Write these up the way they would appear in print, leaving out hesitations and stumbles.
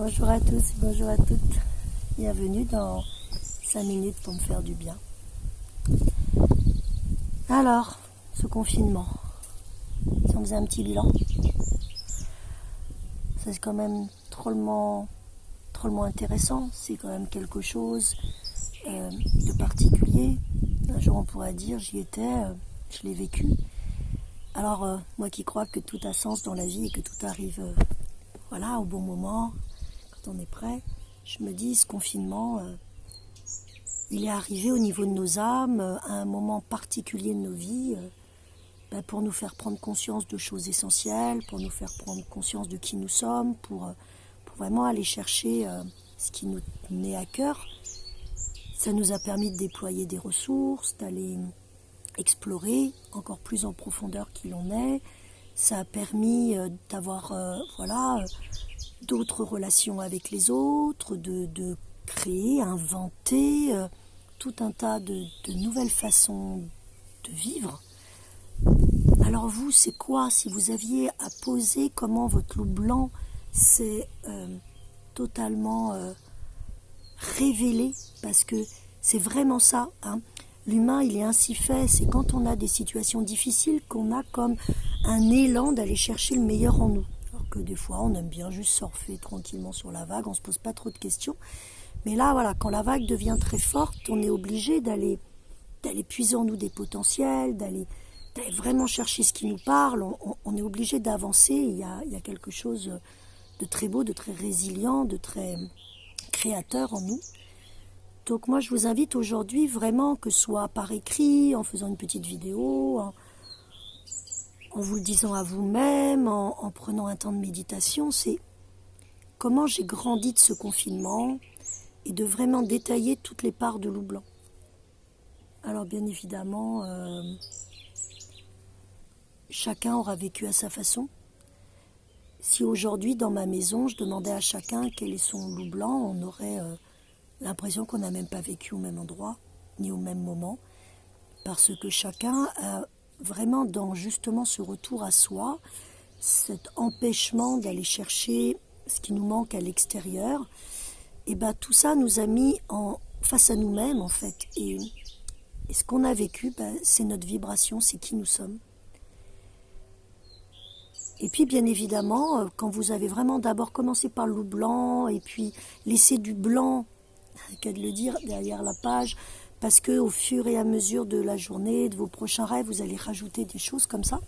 Bonjour à tous, bonjour à toutes. Bienvenue dans 5 minutes pour me faire du bien. Alors, ce confinement, si on faisait un petit bilan, c'est quand même drôlement intéressant. C'est quand même quelque chose de particulier. Un jour on pourrait dire j'y étais, je l'ai vécu. Alors moi qui crois que tout a sens dans la vie et que tout arrive voilà, au bon moment, quand on est prêt, je me dis ce confinement, il est arrivé au niveau de nos âmes, à un moment particulier de nos vies, pour nous faire prendre conscience de choses essentielles, pour nous faire prendre conscience de qui nous sommes, pour vraiment aller chercher ce qui nous tenait à cœur. Ça nous a permis de déployer des ressources, d'aller explorer encore plus en profondeur qui l'on est. Ça a permis d'avoir d'autres relations avec les autres, de créer, inventer tout un tas de nouvelles façons de vivre. Alors vous, c'est quoi? Si vous aviez à poser comment votre loup blanc s'est totalement révélé, parce que c'est vraiment ça, hein. L'humain, il est ainsi fait, c'est quand on a des situations difficiles qu'on a comme un élan d'aller chercher le meilleur en nous. Alors que des fois, on aime bien juste surfer tranquillement sur la vague, on ne se pose pas trop de questions. Mais là, voilà, quand la vague devient très forte, on est obligé d'aller puiser en nous des potentiels, d'aller vraiment chercher ce qui nous parle. On est obligé d'avancer. Il y a quelque chose de très beau, de très résilient, de très créateur en nous. Donc moi, je vous invite aujourd'hui vraiment, que ce soit par écrit, en faisant une petite vidéo, en vous le disant à vous-même, en prenant un temps de méditation, c'est comment j'ai grandi de ce confinement et de vraiment détailler toutes les parts de loup blanc. Alors bien évidemment, chacun aura vécu à sa façon. Si aujourd'hui, dans ma maison, je demandais à chacun quel est son loup blanc, on aurait l'impression qu'on n'a même pas vécu au même endroit, ni au même moment, parce que chacun a vraiment dans justement ce retour à soi, cet empêchement d'aller chercher ce qui nous manque à l'extérieur, et tout ça nous a mis face à nous-mêmes en fait. Et ce qu'on a vécu, c'est notre vibration, c'est qui nous sommes. Et puis bien évidemment, quand vous avez vraiment d'abord commencé par le loup blanc, et puis laissé du blanc, qu'à de le dire, derrière la page, parce que au fur et à mesure de la journée, de vos prochains rêves, vous allez rajouter des choses comme ça.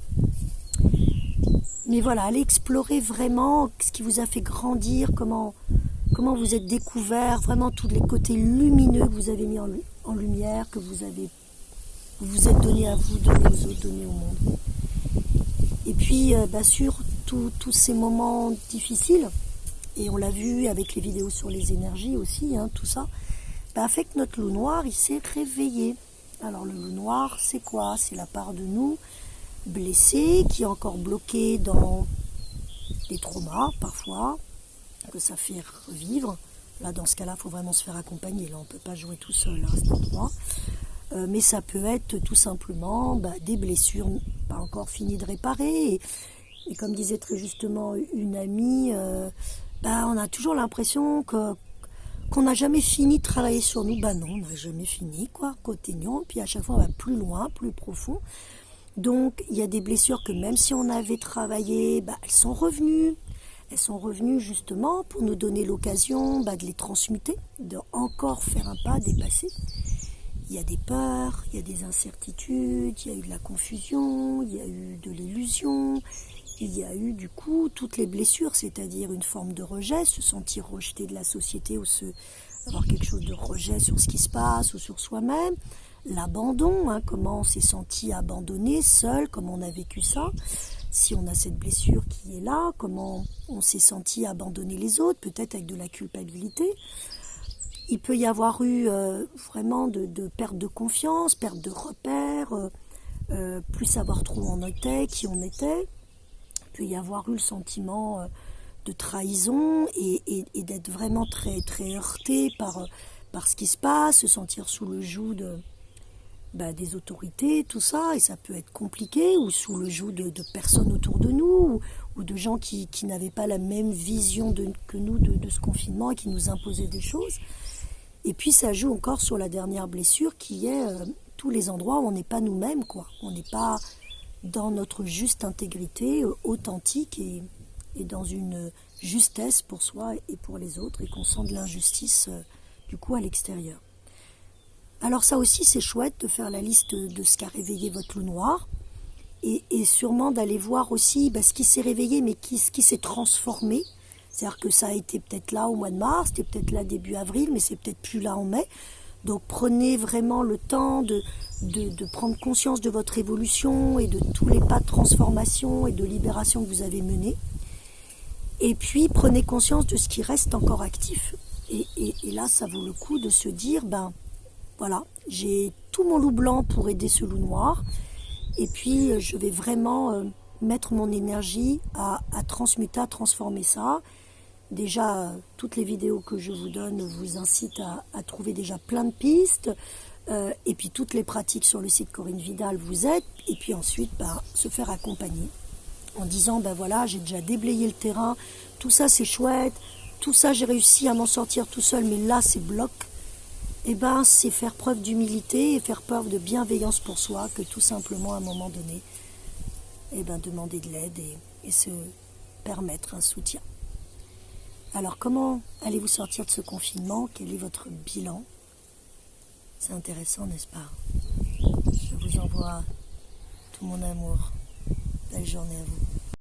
Mais voilà, allez explorer vraiment ce qui vous a fait grandir, comment vous êtes découvert, vraiment tous les côtés lumineux que vous avez mis en lumière, que vous vous êtes donné à vous, donné aux autres, donné au monde. Et puis, sur tous ces moments difficiles, et on l'a vu avec les vidéos sur les énergies aussi, hein, tout ça, fait que notre loup noir, il s'est réveillé. Alors le loup noir, c'est quoi? C'est la part de nous blessée, qui est encore bloquée dans des traumas, parfois, que ça fait revivre. Là, dans ce cas-là, il faut vraiment se faire accompagner. Là, on ne peut pas jouer tout seul à cet endroit. Mais ça peut être tout simplement des blessures pas encore finies de réparer. Et comme disait très justement une amie, on a toujours l'impression qu'on n'a jamais fini de travailler sur nous. Non, on n'a jamais fini, continuons. Puis à chaque fois, on va plus loin, plus profond. Donc, il y a des blessures que même si on avait travaillé, elles sont revenues. Elles sont revenues justement pour nous donner l'occasion de les transmuter, de encore faire un pas, dépasser. Il y a des peurs, il y a des incertitudes, il y a eu de la confusion, il y a eu de l'illusion, il y a eu du coup toutes les blessures, c'est-à-dire une forme de rejet, se sentir rejeté de la société ou avoir quelque chose de rejet sur ce qui se passe ou sur soi-même, l'abandon, hein, comment on s'est senti abandonné, seul, comment on a vécu ça, si on a cette blessure qui est là, comment on s'est senti abandonner les autres, peut-être avec de la culpabilité. Il peut y avoir eu vraiment de perte de confiance, perte de repères, plus savoir trop où on était, qui on était. Il peut y avoir eu le sentiment de trahison et d'être vraiment très, très heurté par ce qui se passe, se sentir sous le joug des autorités, tout ça, et ça peut être compliqué, ou sous le joug de personnes autour de nous, ou de gens qui n'avaient pas la même vision que nous de ce confinement et qui nous imposaient des choses. Et puis ça joue encore sur la dernière blessure qui est tous les endroits où on n'est pas nous-mêmes, quoi. On n'est pas dans notre juste intégrité, authentique et dans une justesse pour soi et pour les autres, et qu'on sent de l'injustice du coup à l'extérieur. Alors ça aussi c'est chouette de faire la liste de ce qu'a réveillé votre loup noir, et sûrement d'aller voir aussi ce qui s'est réveillé mais ce qui s'est transformé. C'est-à-dire que ça a été peut-être là au mois de mars, c'était peut-être là début avril, mais c'est peut-être plus là en mai. Donc prenez vraiment le temps de prendre conscience de votre évolution et de tous les pas de transformation et de libération que vous avez menés. Et puis prenez conscience de ce qui reste encore actif. Et là, ça vaut le coup de se dire, voilà, j'ai tout mon loup blanc pour aider ce loup noir. Et puis je vais vraiment mettre mon énergie à transmuter, à transformer ça. Déjà, toutes les vidéos que je vous donne vous incitent à trouver déjà plein de pistes. Et puis toutes les pratiques sur le site Corinne Vidal vous aident. Et puis ensuite, se faire accompagner en disant, voilà, j'ai déjà déblayé le terrain, tout ça c'est chouette, tout ça j'ai réussi à m'en sortir tout seul, mais là c'est bloc. Et c'est faire preuve d'humilité et faire preuve de bienveillance pour soi, que tout simplement à un moment donné, demander de l'aide et se permettre un soutien. Alors comment allez-vous sortir de ce confinement? Quel est votre bilan? C'est intéressant, n'est-ce pas? Je vous envoie tout mon amour. Belle journée à vous.